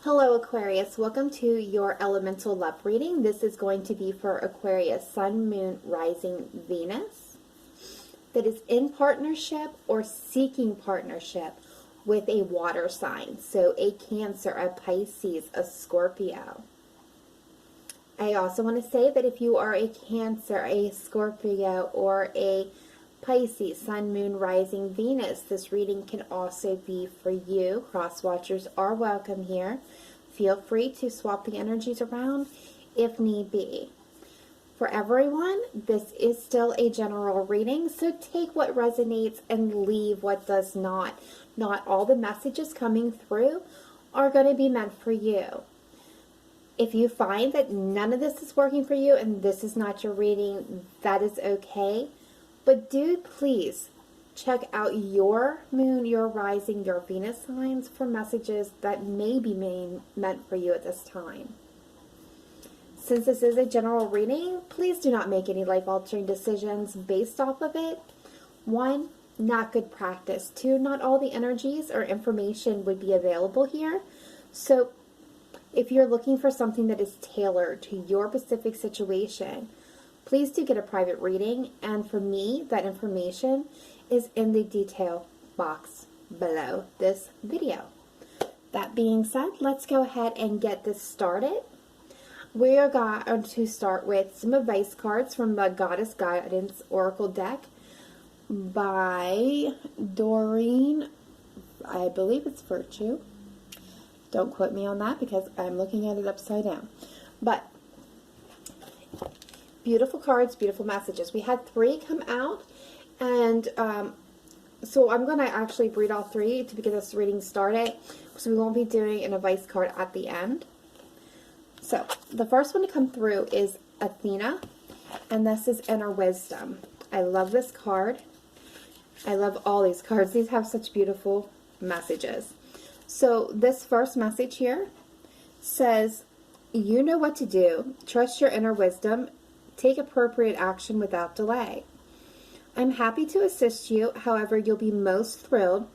Hello Aquarius, welcome to your elemental love reading. This is going to be for Aquarius, Sun, Moon, Rising, Venus, that is in partnership or seeking partnership with a water sign. So a Cancer, a Pisces, a Scorpio. I also want to say that if you are a Cancer, a Scorpio, or a Pisces, Sun, Moon, Rising, Venus, this reading can also be for you. Cross watchers are welcome here. Feel free to swap the energies around if need be. For everyone, this is still a general reading, so take what resonates and leave what does not. Not all the messages coming through are going to be meant for you. If you find that none of this is working for you and this is not your reading, that is okay. But do please check out your moon, your rising, your Venus signs for messages that may be meant for you at this time. Since this is a general reading, please do not make any life-altering decisions based off of it. 1, not good practice. 2, not all the energies or information would be available here. So if you're looking for something that is tailored to your specific situation, please do get a private reading, and for me, that information is in the detail box below this video. That being said, let's go ahead and get this started. We are going to start with some advice cards from the Goddess Guidance Oracle deck by Doreen, I believe it's Virtue. Don't quote me on that because I'm looking at it upside down. But beautiful cards, beautiful messages. We had 3 come out, and so I'm going to actually read all 3 to get this reading started, so we won't be doing an advice card at the end. So the first one to come through is Athena, and this is Inner Wisdom. I love this card. I love all these cards. These have such beautiful messages. So this first message here says, you know what to do. Trust your inner wisdom. Take appropriate action without delay. I'm happy to assist you. However, you'll be most thrilled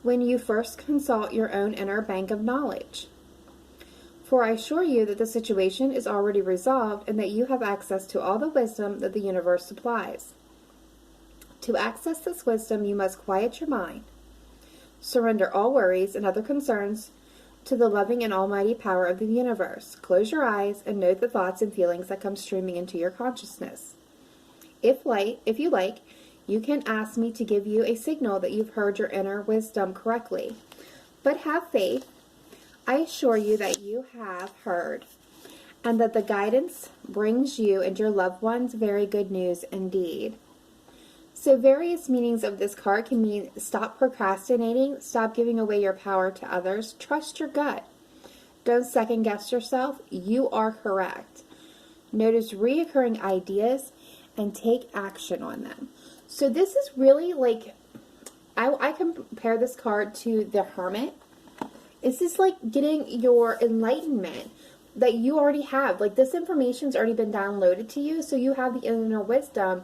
when you first consult your own inner bank of knowledge. For I assure you that the situation is already resolved and that you have access to all the wisdom that the universe supplies. To access this wisdom, you must quiet your mind. Surrender all worries and other concerns to the loving and almighty power of the universe. Close your eyes and note the thoughts and feelings that come streaming into your consciousness. If you like, you can ask me to give you a signal that you've heard your inner wisdom correctly. But have faith. I assure you that you have heard, and that the guidance brings you and your loved ones very good news indeed. So various meanings of this card can mean stop procrastinating, stop giving away your power to others, trust your gut. Don't second guess yourself, you are correct. Notice reoccurring ideas and take action on them. So this is really like, I compare this card to the Hermit. This is like getting your enlightenment that you already have. Like this information's already been downloaded to you, so you have the inner wisdom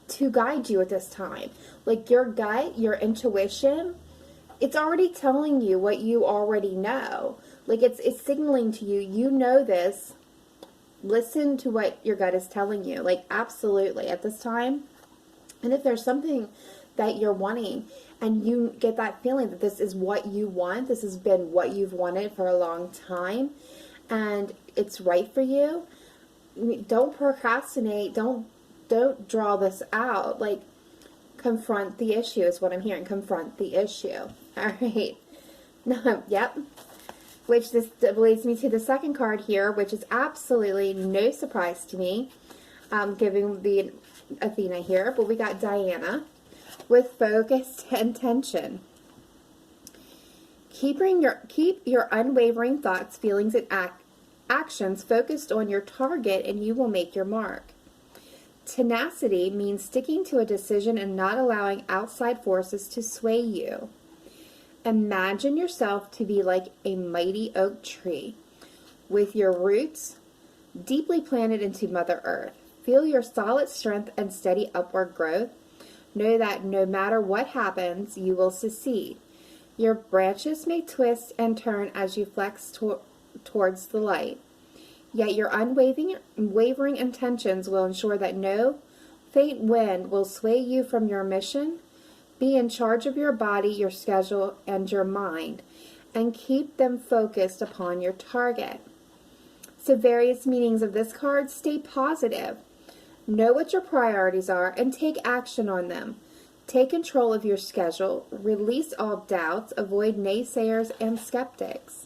to guide you at this time. Like your gut, your intuition, it's already telling you what you already know. Like it's signaling to you, you know this. Listen to what your gut is telling you. Like absolutely at this time. And if there's something that you're wanting and you get that feeling that this is what you want, this has been what you've wanted for a long time and it's right for you, don't procrastinate, don't draw this out. Like, confront the issue is what I'm hearing. Confront the issue. All right. Yep. Which this leads me to the second card here, which is absolutely no surprise to me, giving the Athena here. But we got Diana with focused intention. Keep your unwavering thoughts, feelings, and actions focused on your target, and you will make your mark. Tenacity means sticking to a decision and not allowing outside forces to sway you. Imagine yourself to be like a mighty oak tree with your roots deeply planted into Mother Earth. Feel your solid strength and steady upward growth. Know that no matter what happens, you will succeed. Your branches may twist and turn as you flex towards the light. Yet your unwavering intentions will ensure that no faint wind will sway you from your mission. Be in charge of your body, your schedule, and your mind, and keep them focused upon your target. So various meanings of this card: stay positive. Know what your priorities are and take action on them. Take control of your schedule. Release all doubts. Avoid naysayers and skeptics.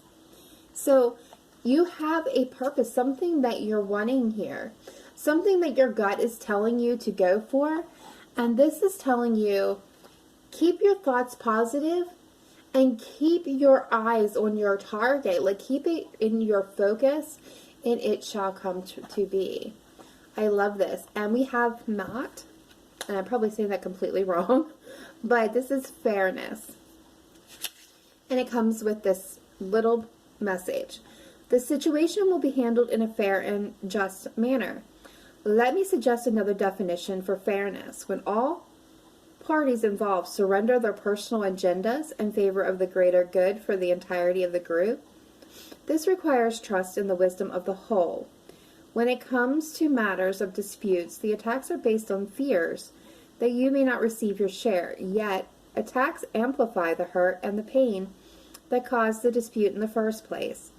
So you have a purpose, something that you're wanting here, something that your gut is telling you to go for. And this is telling you, keep your thoughts positive and keep your eyes on your target. Like, keep it in your focus and it shall come to be. I love this. And we have Matt, and I'm probably saying that completely wrong, but this is fairness. And it comes with this little message. The situation will be handled in a fair and just manner. Let me suggest another definition for fairness. When all parties involved surrender their personal agendas in favor of the greater good for the entirety of the group, this requires trust in the wisdom of the whole. When it comes to matters of disputes, the attacks are based on fears that you may not receive your share, yet attacks amplify the hurt and the pain that caused the dispute in the first place.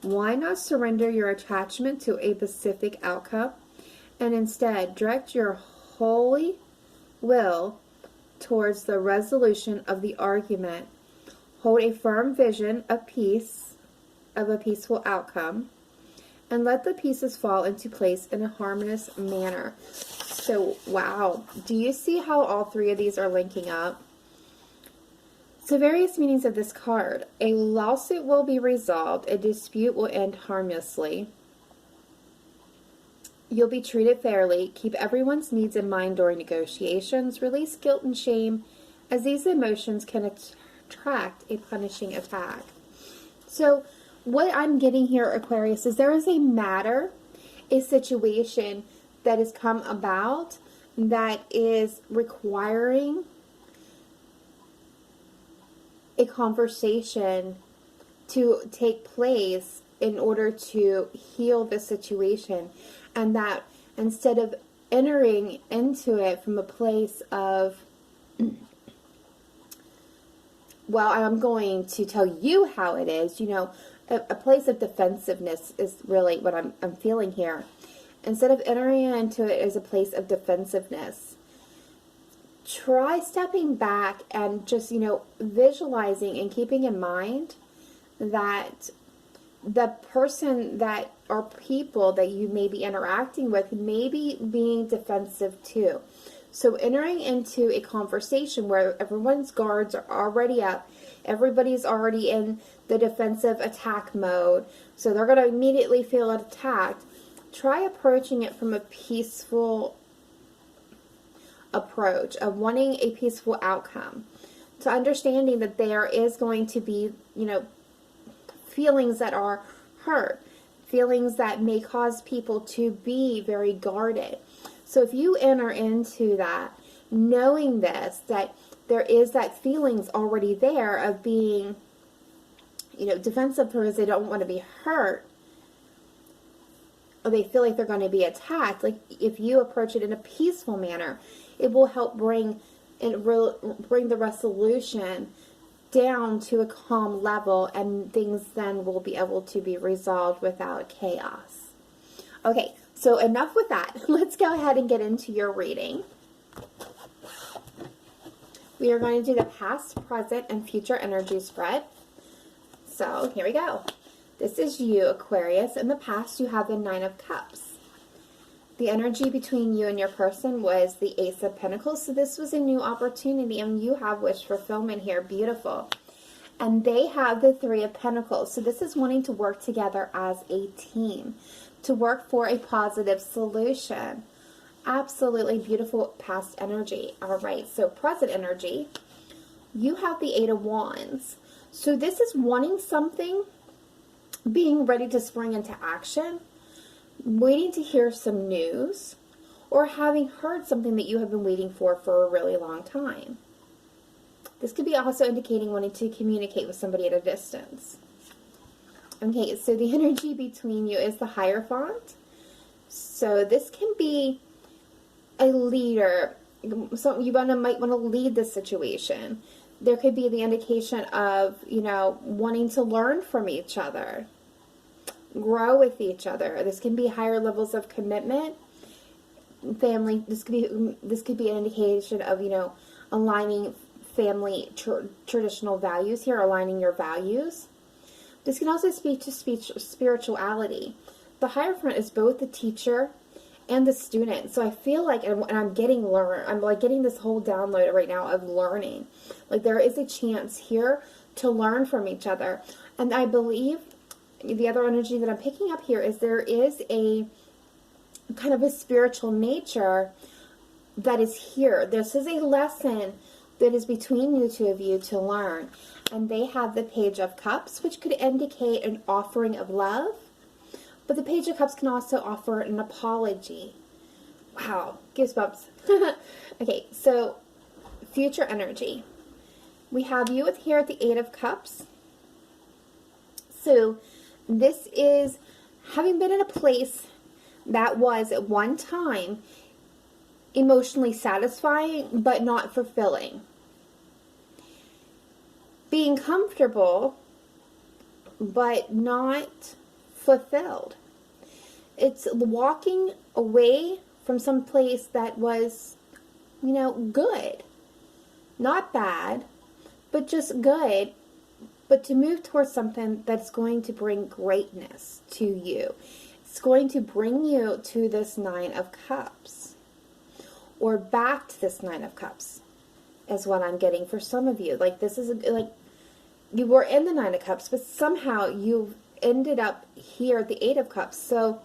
Why not surrender your attachment to a specific outcome and instead direct your holy will towards the resolution of the argument? Hold a firm vision of peace, of a peaceful outcome, and let the pieces fall into place in a harmonious manner. So, wow. Do you see how all three of these are linking up? So, various meanings of this card. A lawsuit will be resolved. A dispute will end harmlessly. You'll be treated fairly. Keep everyone's needs in mind during negotiations. Release guilt and shame, as these emotions can attract a punishing attack. So, what I'm getting here, Aquarius, is there is a matter, a situation that has come about that is requiring a conversation to take place in order to heal the situation. And that instead of entering into it from a place of, well, I'm going to tell you how it is, you know, a place of defensiveness is really what I'm feeling here. Instead of entering into it as a place of defensiveness, try stepping back and just, you know, visualizing and keeping in mind that the person that or people that you may be interacting with may be being defensive too. So entering into a conversation where everyone's guards are already up, everybody's already in the defensive attack mode, so they're going to immediately feel attacked. Try approaching it from a peaceful approach of wanting a peaceful outcome, to understanding that there is going to be, you know, feelings that are hurt, feelings that may cause people to be very guarded. So if you enter into that, knowing this, that there is that feelings already there of being, you know, defensive because they don't want to be hurt, or they feel like they're going to be attacked. Like, if you approach it in a peaceful manner, it will help bring the resolution down to a calm level, and things then will be able to be resolved without chaos. Okay, so enough with that. Let's go ahead and get into your reading. We are going to do the past, present, and future energy spread. So here we go. This is you, Aquarius. In the past, you have the 9 of Cups. The energy between you and your person was the Ace of Pentacles. So this was a new opportunity, and you have wish fulfillment here. Beautiful. And they have the 3 of Pentacles. So this is wanting to work together as a team, to work for a positive solution. Absolutely beautiful past energy. All right, so present energy, you have the 8 of Wands. So this is wanting something, being ready to spring into action, waiting to hear some news, or having heard something that you have been waiting for a really long time. This could be also indicating wanting to communicate with somebody at a distance. Okay, so the energy between you is the Hierophant. So this can be a leader. So you might want to lead this situation. There could be the indication of, you know, wanting to learn from each other, grow with each other. This can be higher levels of commitment, family. This could be an indication of, you know, aligning family traditional values here, aligning your values. This can also speak to spirituality. The Hierophant is both the teacher and the student. So I feel like, and I'm like getting this whole download right now of learning. Like there is a chance here to learn from each other. And I believe the other energy that I'm picking up here is there is a kind of a spiritual nature that is here. This is a lesson that is between the two of you to learn. And they have the Page of Cups, which could indicate an offering of love. But the Page of Cups can also offer an apology. Wow, goosebumps. Okay, so future energy. We have you here at the Eight of Cups. So this is having been in a place that was at one time emotionally satisfying but not fulfilling. Being comfortable but not fulfilled. It's walking away from some place that was, you know, good. Not bad, but just good. But to move towards something that's going to bring greatness to you. It's going to bring you to this Nine of Cups. Or back to this Nine of Cups is what I'm getting for some of you. Like this is like you were in the Nine of Cups, but somehow you've ended up here at the Eight of Cups. So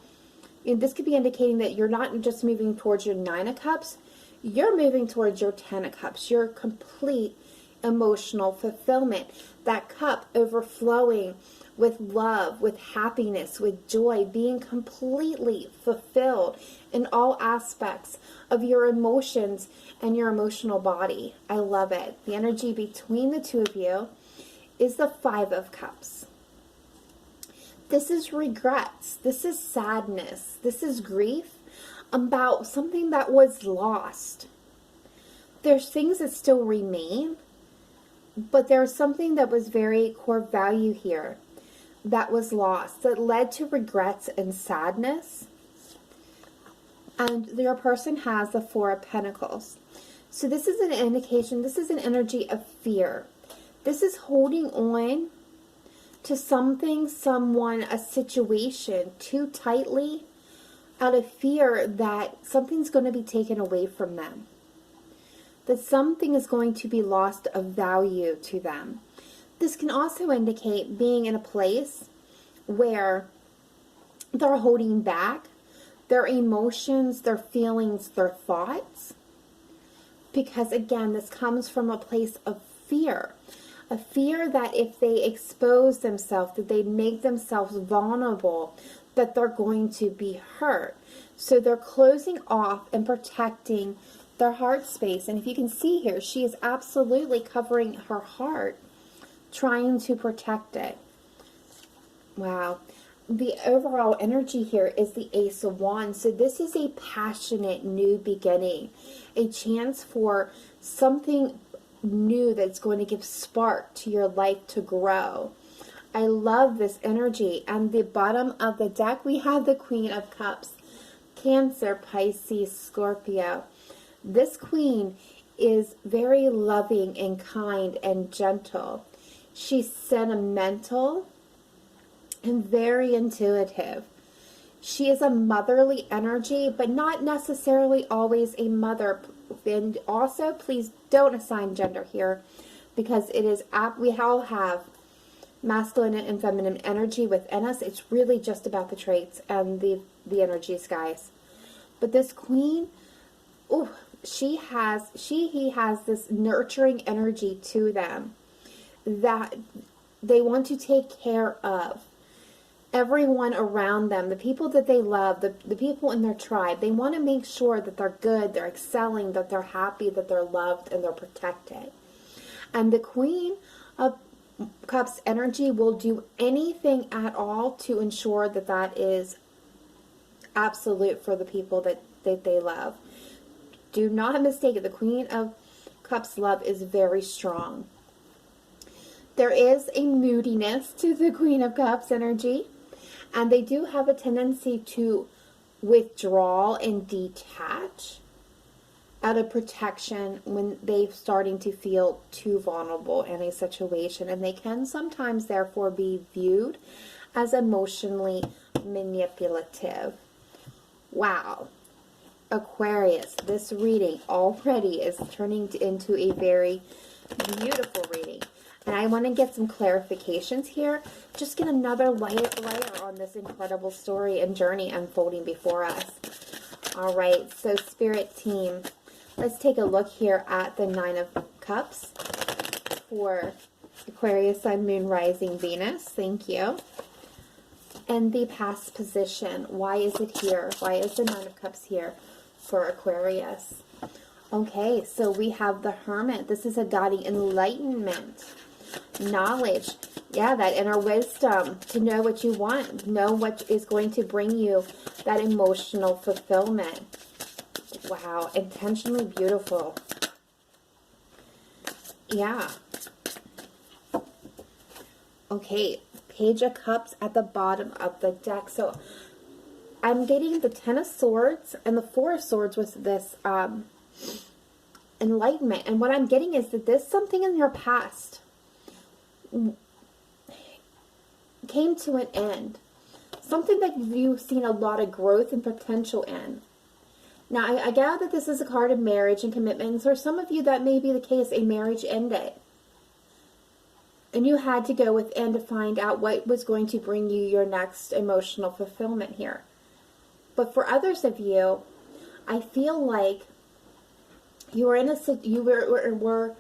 this could be indicating that you're not just moving towards your Nine of Cups, you're moving towards your Ten of Cups, your complete emotional fulfillment. That cup overflowing with love, with happiness, with joy, being completely fulfilled in all aspects of your emotions and your emotional body. I love it. The energy between the two of you is the Five of Cups. This is regrets. This is sadness. This is grief about something that was lost. There's things that still remain, but there's something that was very core value here that was lost, that led to regrets and sadness. And your person has the Four of Pentacles. So this is an indication, this is an energy of fear. This is holding on to something, someone, a situation too tightly out of fear that something's going to be taken away from them. That something is going to be lost of value to them. This can also indicate being in a place where they're holding back their emotions, their feelings, their thoughts. Because again, this comes from a place of fear. A fear that if they expose themselves, that they make themselves vulnerable, that they're going to be hurt. So they're closing off and protecting their heart space. And if you can see here, she is absolutely covering her heart, trying to protect it. Wow. The overall energy here is the Ace of Wands. So this is a passionate new beginning. A chance for something new that's going to give spark to your life to grow. I love this energy. And the bottom of the deck, we have the Queen of Cups. Cancer, Pisces, Scorpio. This queen is very loving and kind and gentle. She's sentimental and very intuitive. She is a motherly energy, but not necessarily always a mother. And also, please don't assign gender here, because it is, we all have masculine and feminine energy within us. It's really just about the traits and the energies, guys. But this queen, oh, he has this nurturing energy to them that they want to take care of everyone around them, the people that they love, the people in their tribe. They want to make sure that they're good, they're excelling, that they're happy, that they're loved, and they're protected. And the Queen of Cups energy will do anything at all to ensure that that is absolute for the people that they love. Do not mistake it. The Queen of Cups love is very strong. There is a moodiness to the Queen of Cups energy, and they do have a tendency to withdraw and detach out of protection when they're starting to feel too vulnerable in a situation, and they can sometimes therefore be viewed as emotionally manipulative. Wow. Aquarius, this reading already is turning into a very beautiful reading. And I want to get some clarifications here. Just get another layer on this incredible story and journey unfolding before us. All right, so Spirit team, let's take a look here at the Nine of Cups for Aquarius, Sun, Moon, Rising, Venus. Thank you. And the past position. Why is it here? Why is the Nine of Cups here for Aquarius? Okay, so we have the Hermit. This is a guiding enlightenment. Knowledge. Yeah, that inner wisdom to know what you want. Know what is going to bring you that emotional fulfillment. Wow, intentionally beautiful. Yeah. Okay, Page of Cups at the bottom of the deck. So I'm getting the Ten of Swords and the Four of Swords with this enlightenment. And what I'm getting is that this something in your past came to an end. Something that you've seen a lot of growth and potential in. Now, I gather that this is a card of marriage and commitments, or some of you that may be the case, a marriage ended. And you had to go within to find out what was going to bring you your next emotional fulfillment here. But for others of you, I feel like you were in were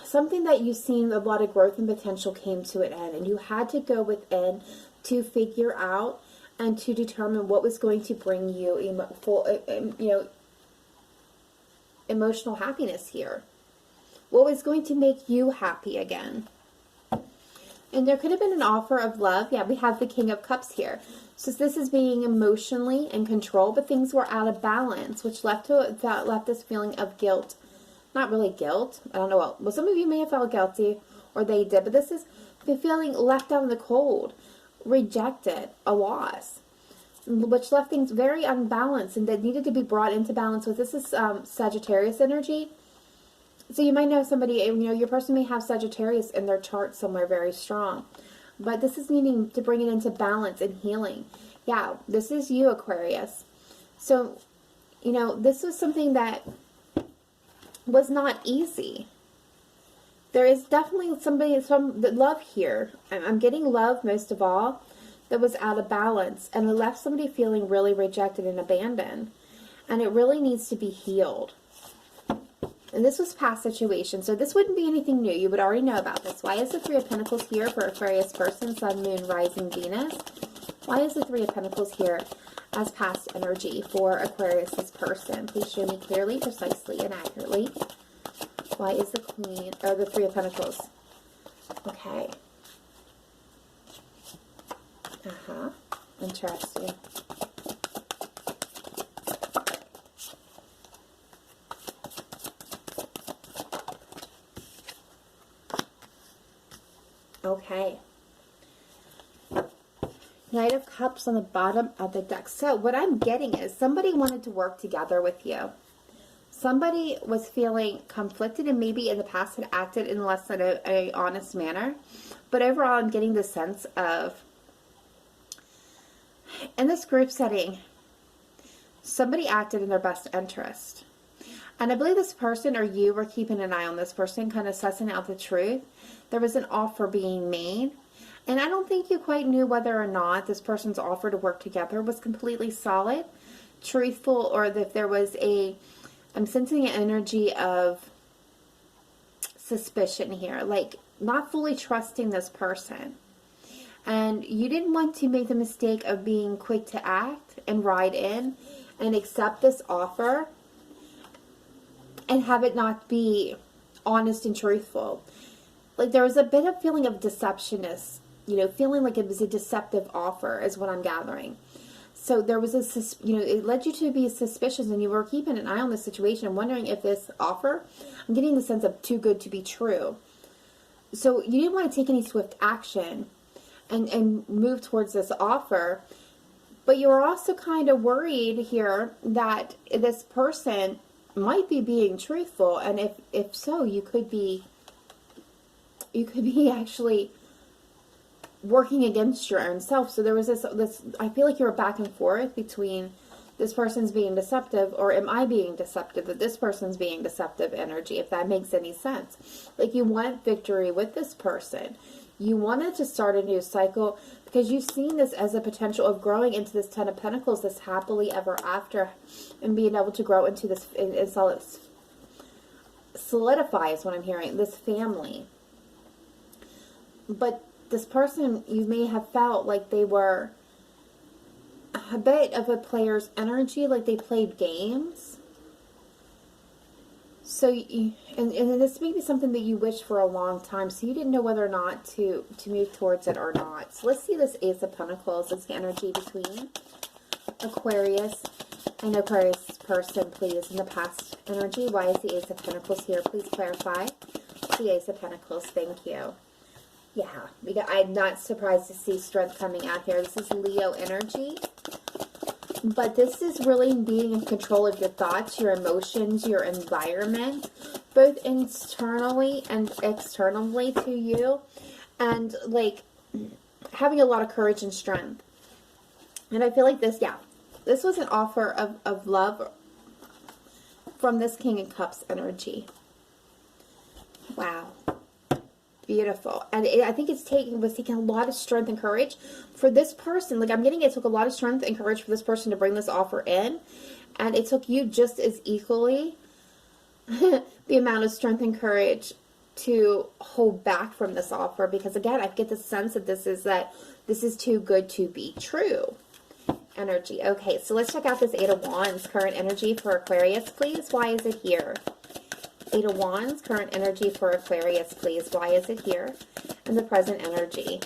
something that you've seen a lot of growth and potential came to an end, and you had to go within to figure out and to determine what was going to bring you emotional happiness here. What was going to make you happy again? And there could have been an offer of love. Yeah, we have the King of Cups here. So this is being emotionally in control, but things were out of balance, which left this feeling of guilt. Not really guilt. I don't know. Well, some of you may have felt guilty, or they did, but this is the feeling left out in the cold, rejected, a loss, which left things very unbalanced and that needed to be brought into balance with. This is Sagittarius energy. So you might know somebody, your person may have Sagittarius in their chart somewhere very strong. But this is needing to bring it into balance and healing. Yeah, this is you, Aquarius. So, this was something that was not easy. There is definitely some love here. I'm getting love most of all that was out of balance. And it left somebody feeling really rejected and abandoned. And it really needs to be healed. And this was past situation, so this wouldn't be anything new. You would already know about this. Why is the Three of Pentacles here for Aquarius person, Sun, Moon, Rising, Venus? Why is the Three of Pentacles here as past energy for Aquarius's person? Please show me clearly, precisely, and accurately. Why is the Queen, or the Three of Pentacles? Okay. Interesting. Okay. Knight of Cups on the bottom of the deck. So what I'm getting is somebody wanted to work together with you. Somebody was feeling conflicted and maybe in the past had acted in less than a honest manner. But overall, I'm getting the sense of, in this group setting, somebody acted in their best interest. And I believe this person or you were keeping an eye on this person, kind of sussing out the truth. There was an offer being made. And I don't think you quite knew whether or not this person's offer to work together was completely solid, truthful, or if there was I'm sensing an energy of suspicion here, like not fully trusting this person. And you didn't want to make the mistake of being quick to act and ride in and accept this offer and have it not be honest and truthful. Like there was a bit of feeling of deceptionness, you know, feeling like it was a deceptive offer is what I'm gathering. So there was it led you to be suspicious, and you were keeping an eye on the situation and wondering if this offer, I'm getting the sense of too good to be true. So you didn't want to take any swift action and move towards this offer, but you were also kind of worried here that this person might be being truthful, and if so, you could be actually working against your own self. So there was this I feel like you were back and forth between this person's being deceptive, or am I being deceptive, that this person's being deceptive energy, if that makes any sense. Like you want victory with this person. You wanted to start a new cycle because you've seen this as a potential of growing into this Ten of Pentacles, this happily ever after, and being able to grow into this and solidify is what I'm hearing, this family. But this person, you may have felt like they were a bit of a player's energy, like they played games. So, and this may be something that you wished for a long time, so you didn't know whether or not to move towards it or not. So let's see this Ace of Pentacles. It's the energy between Aquarius and Aquarius person, please. In the past energy, why is the Ace of Pentacles here? Please clarify. The Ace of Pentacles, thank you. Yeah, I'm not surprised to see strength coming out here. This is Leo energy. But this is really being in control of your thoughts, your emotions, your environment, both internally and externally to you. And like having a lot of courage and strength. And I feel like this was an offer of love from this King of Cups energy. Wow. Beautiful. And I think was taking a lot of strength and courage for this person. Like I'm getting it took a lot of strength and courage for this person to bring this offer in. And it took you just as equally the amount of strength and courage to hold back from this offer. Because again, I get the sense that this is too good to be true energy. Okay, so let's check out this Eight of Wands current energy for Aquarius, please. Why is it here? Eight of Wands, current energy for Aquarius, please. Why is it here? And the present energy.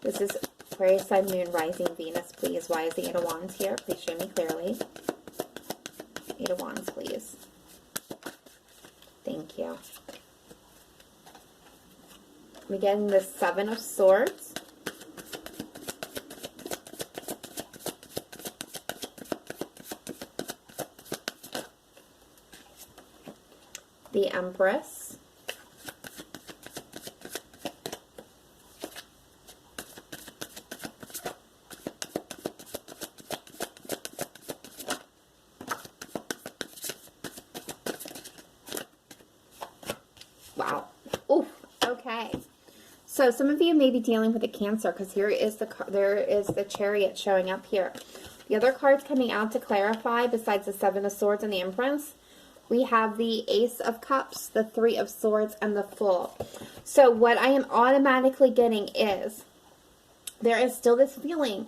This is Aquarius, Sun, Moon, Rising, Venus, please. Why is the Eight of Wands here? Please show me clearly. Eight of Wands, please. Thank you. Again, the Seven of Swords. The Empress. Wow. Oof. Okay. So some of you may be dealing with a Cancer, because there is the Chariot showing up here. The other cards coming out to clarify, besides the Seven of Swords and the Empress, we have the Ace of Cups, the Three of Swords, and the Fool. So what I am automatically getting is there is still this feeling.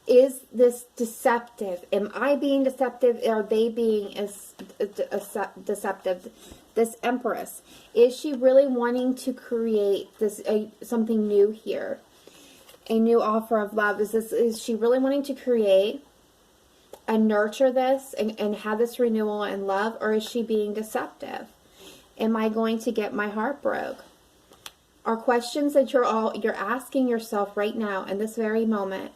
Is this deceptive? Am I being deceptive? Are they being deceptive? This Empress, is she really wanting to create this something new here? A new offer of love? Is she really wanting to create and nurture this and have this renewal and love, or is she being deceptive? Am I going to get my heart broke? Are questions that you're asking yourself right now in this very moment.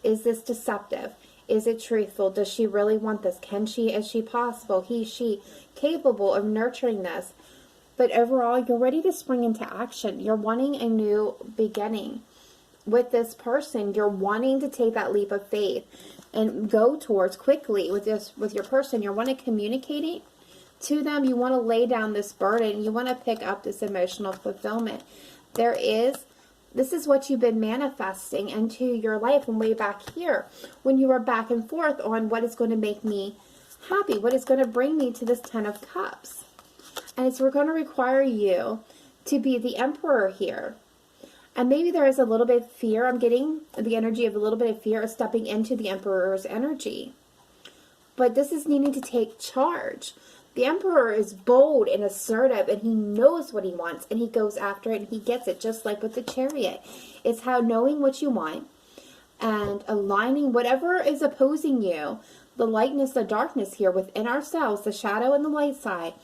Is this deceptive? Is it truthful? Does she really want this? Is she possible? She capable of nurturing this? But overall, you're ready to spring into action. You're wanting a new beginning with this person. You're wanting to take that leap of faith and go towards quickly with your person. You want to communicate to them. You want to lay down this burden. You want to pick up this emotional fulfillment. This is what you've been manifesting into your life and way back here when you were back and forth on what is going to make me happy, what is going to bring me to this Ten of Cups. And it's going to require you to be the Emperor here. And maybe there is a little bit of fear. I'm getting the energy of a little bit of fear of stepping into the Emperor's energy. But this is needing to take charge. The Emperor is bold and assertive, and he knows what he wants, and he goes after it, and he gets it, just like with the Chariot. It's how knowing what you want and aligning whatever is opposing you, the lightness, the darkness here within ourselves, the shadow and the light side,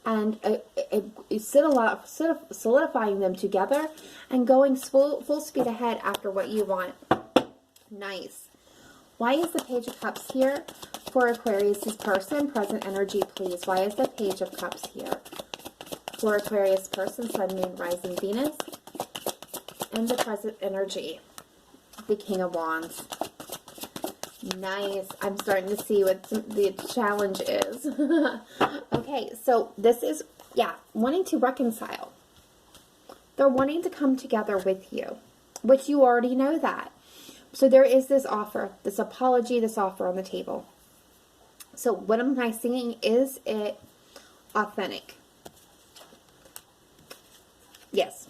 and solidifying them together and going full speed ahead after what you want. Nice. Why is the Page of Cups here for Aquarius' person? Present energy, please. Why is the Page of Cups here for Aquarius person? Sun, Moon, Rising, Venus. And the present energy. The King of Wands. Nice. I'm starting to see what the challenge is. Okay, so this is, wanting to reconcile. They're wanting to come together with you, which you already know that. So there is this offer, this apology, this offer on the table. So what am I seeing? Is it authentic? Yes.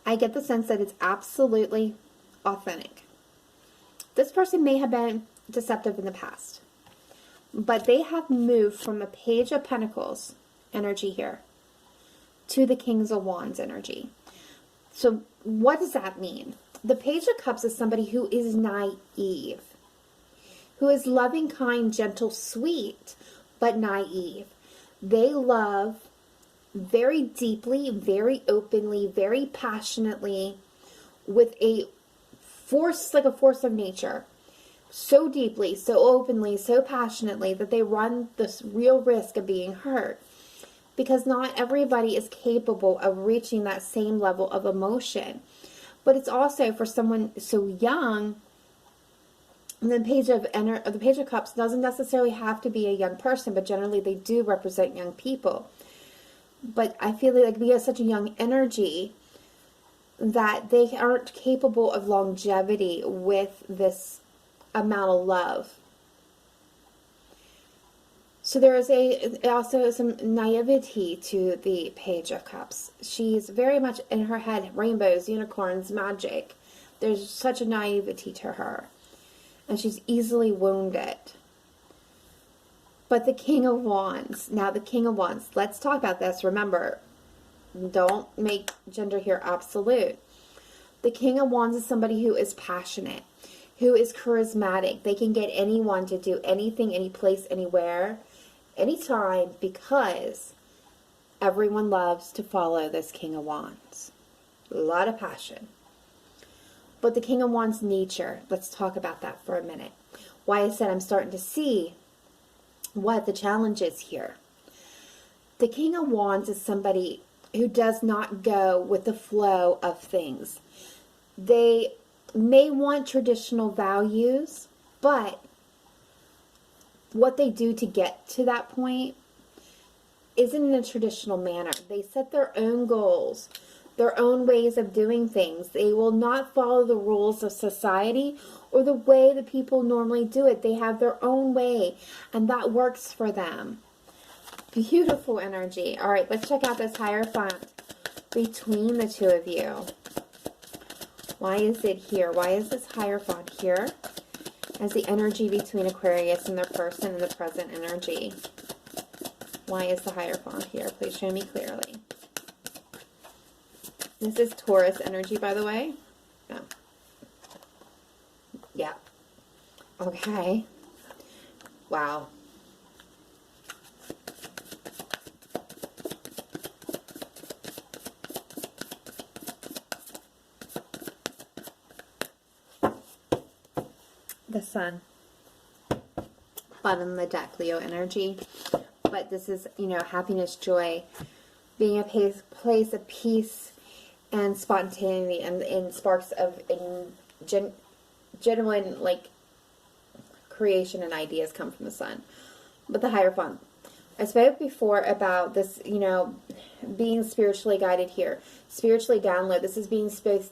I get the sense that it's absolutely authentic. This person may have been deceptive in the past, but they have moved from a Page of Pentacles energy here to the Kings of Wands energy. So what does that mean? The Page of Cups is somebody who is naive, who is loving, kind, gentle, sweet, but naive. They love very deeply, very openly, very passionately, with a force, like a force of nature. So deeply, so openly, so passionately that they run this real risk of being hurt. Because not everybody is capable of reaching that same level of emotion. But it's also for someone so young. The Page of Cups doesn't necessarily have to be a young person, but generally they do represent young people. But I feel like we have such a young energy that they aren't capable of longevity with this amount of love. So there is also some naivety to the Page of Cups. She's very much in her head, rainbows, unicorns, magic. There's such a naivety to her. And she's easily wounded. But the King of Wands. Now the King of Wands. Let's talk about this. Remember, don't make gender here absolute. The King of Wands is somebody who is passionate, who is charismatic. They can get anyone to do anything, any place, anywhere, anytime, because everyone loves to follow this King of Wands. A lot of passion. But the King of Wands nature, let's talk about that for a minute. Why I said I'm starting to see what the challenge is here. The King of Wands is somebody who does not go with the flow of things. They may want traditional values, but what they do to get to that point isn't in a traditional manner. They set their own goals, their own ways of doing things. They will not follow the rules of society or the way the people normally do it. They have their own way, and that works for them. Beautiful energy. All right, let's check out this Hierophant between the two of you. Why is it here? Why is this Hierophant here as the energy between Aquarius and their person and the present energy? Why is the Hierophant here? Please show me clearly. This is Taurus energy, by the way. No. Yeah. Okay. Wow. The Sun. Bottom of the deck, Leo energy. But this is, happiness, joy, being a place of peace and spontaneity and sparks of genuine, creation and ideas come from the Sun. But the Hierophant. I spoke before about this, being spiritually guided here, spiritually download. This is being supposed.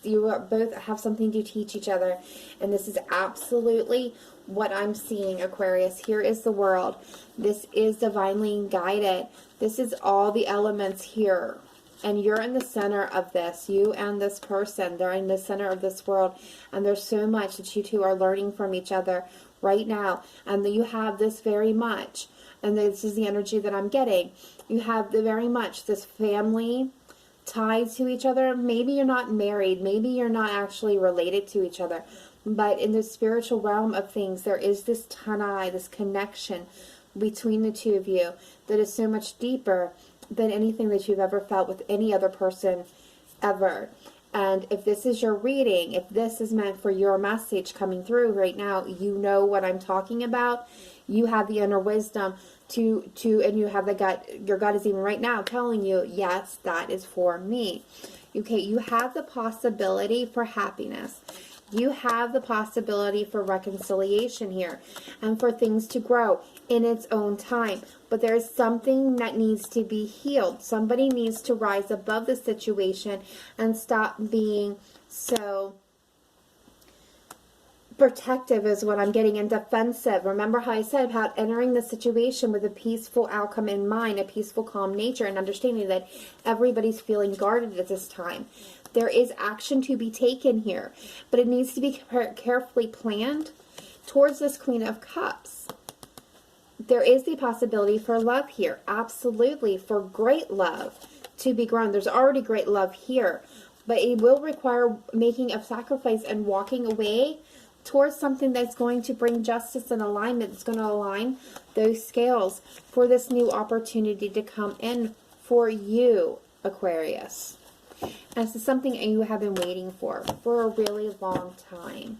You both have something to teach each other, and this is absolutely what I'm seeing, Aquarius. Here is the world. This is divinely guided. This is all the elements here, and you're in the center of this. You and this person, they're in the center of this world, and there's so much that you two are learning from each other right now, and you have this very much. and this is the energy that I'm getting. You have very much this family tied to each other. Maybe you're not married. Maybe you're not actually related to each other. But in the spiritual realm of things, there is this tanai, this connection between the two of you that is so much deeper than anything that you've ever felt with any other person ever. And if this is your reading, if this is meant for your message coming through right now, you know what I'm talking about. You have the inner wisdom and you have the gut. Your gut is even right now telling you, yes, that is for me. Okay, you have the possibility for happiness. You have the possibility for reconciliation here and for things to grow in its own time. But there is something that needs to be healed. Somebody needs to rise above the situation and stop being so protective is what I'm getting, and defensive. Remember how I said about entering the situation with a peaceful outcome in mind, a peaceful, calm nature, and understanding that everybody's feeling guarded at this time. There is action to be taken here, but it needs to be carefully planned towards this Queen of Cups. There is the possibility for love here. Absolutely, for great love to be grown. There's already great love here, but it will require making a sacrifice and walking away towards something that's going to bring justice and alignment. It's going to align those scales for this new opportunity to come in for you, Aquarius. And this is something you have been waiting for a really long time.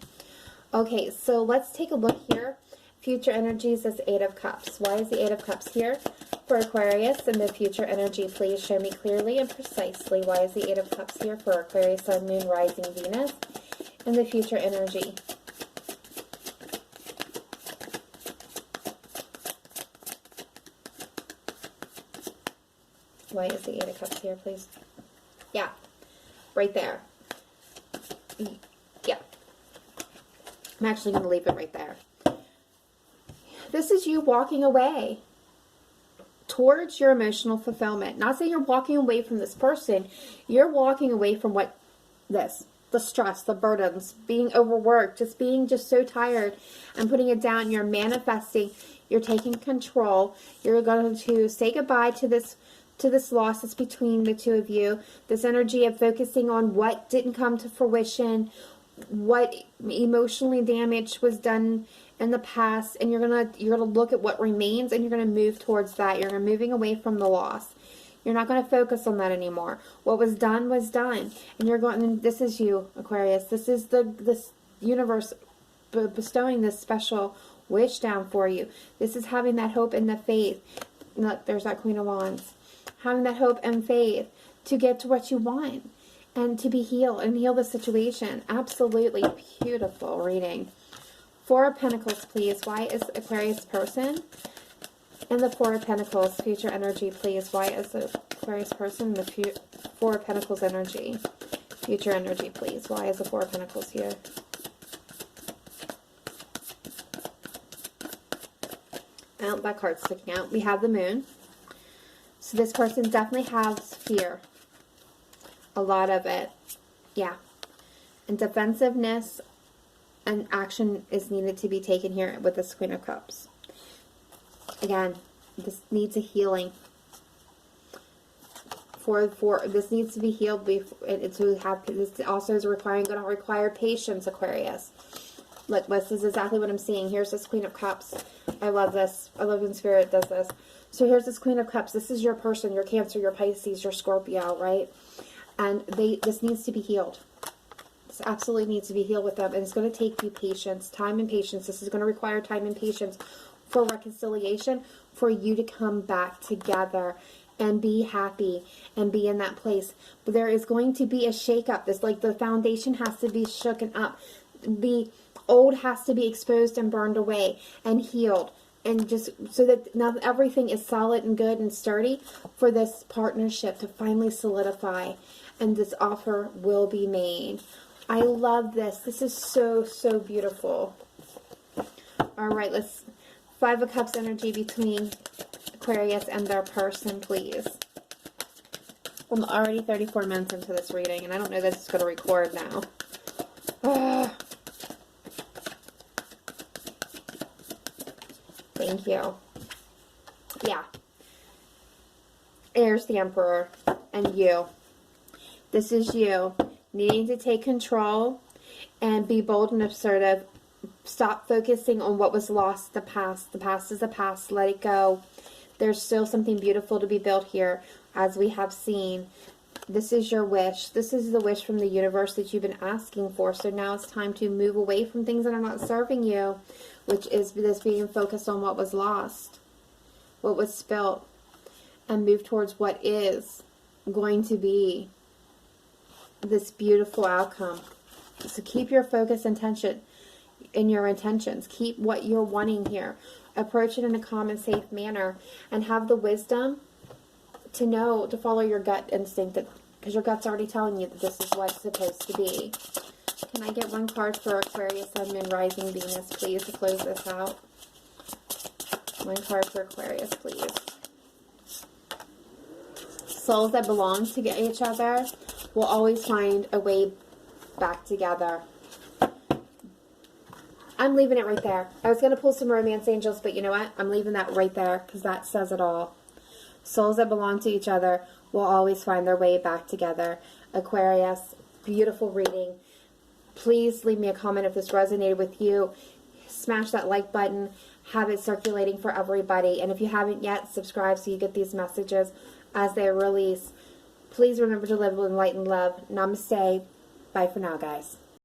Okay, so let's take a look here. Future energies is 8 of Cups. Why is the 8 of Cups here for Aquarius? And the future energy, please show me clearly and precisely. Why is the 8 of Cups here for Aquarius, Sun, Moon, Rising, Venus? And the future energy. Why is the 8 of Cups here, please? Yeah, right there. Yeah. I'm actually going to leave it right there. This is you walking away towards your emotional fulfillment. Not saying you're walking away from this person. You're walking away from the stress, the burdens, being overworked, just being so tired and putting it down. You're manifesting. You're taking control. You're going to say goodbye to this loss that's between the two of you. This energy of focusing on what didn't come to fruition, what emotionally damage was done in the past, and you're gonna look at what remains, and you're gonna move towards that. You're moving away from the loss. You're not gonna focus on that anymore. What was done was done, and you're going. This is you, Aquarius. This is this universe bestowing this special wish down for you. This is having that hope and the faith. Look, there's that Queen of Wands. Having that hope and faith to get to what you want and to be healed and heal the situation. Absolutely beautiful reading. 4 of Pentacles, please. Why is Aquarius person? And the 4 of Pentacles, future energy, please. Why is the Aquarius person? The 4 of Pentacles energy. Future energy, please. Why is the 4 of Pentacles here? Oh, that card's sticking out. We have the Moon. So this person definitely has fear. A lot of it. Yeah. And defensiveness and action is needed to be taken here with this Queen of Cups. Again, this needs a healing. This needs to be healed. This also is going to require patience, Aquarius. Look, this is exactly what I'm seeing. Here's this Queen of Cups. I love this. I love when Spirit does this. So here's this Queen of Cups. This is your person, your Cancer, your Pisces, your Scorpio, right? And this needs to be healed. This absolutely needs to be healed with them. And it's going to take you patience, time and patience. This is going to require time and patience for reconciliation, for you to come back together and be happy and be in that place. But there is going to be a shakeup. This, like, the foundation has to be shooken up. The old has to be exposed and burned away and healed. And just so that now everything is solid and good and sturdy for this partnership to finally solidify. And this offer will be made. I love this. This is so, so beautiful. All right, let's 5 of Cups energy between Aquarius and their person, please. I'm already 34 minutes into this reading, and I don't know that it's going to record now. Thank you. Yeah. There's the Emperor. And you. This is you. Needing to take control and be bold and assertive. Stop focusing on what was lost, the past. The past is the past. Let it go. There's still something beautiful to be built here, as we have seen. This is your wish. This is the wish from the universe that you've been asking for. So now it's time to move away from things that are not serving you, which is this being focused on what was lost, what was spilt, and move towards what is going to be this beautiful outcome. So keep your focus and intention in your intentions. Keep what you're wanting here. Approach it in a calm and safe manner, and have the wisdom to know, to follow your gut instinct, because your gut's already telling you that this is what's supposed to be. Can I get one card for Aquarius, Sun, Moon, Rising, Venus, please, to close this out? One card for Aquarius, please. Souls that belong to each other will always find a way back together. I'm leaving it right there. I was going to pull some romance angels, but you know what? I'm leaving that right there because that says it all. Souls that belong to each other will always find their way back together. Aquarius, beautiful reading. Please leave me a comment if this resonated with you. Smash that like button. Have it circulating for everybody. And if you haven't yet, subscribe so you get these messages as they are released. Please remember to live with light and love. Namaste. Bye for now, guys.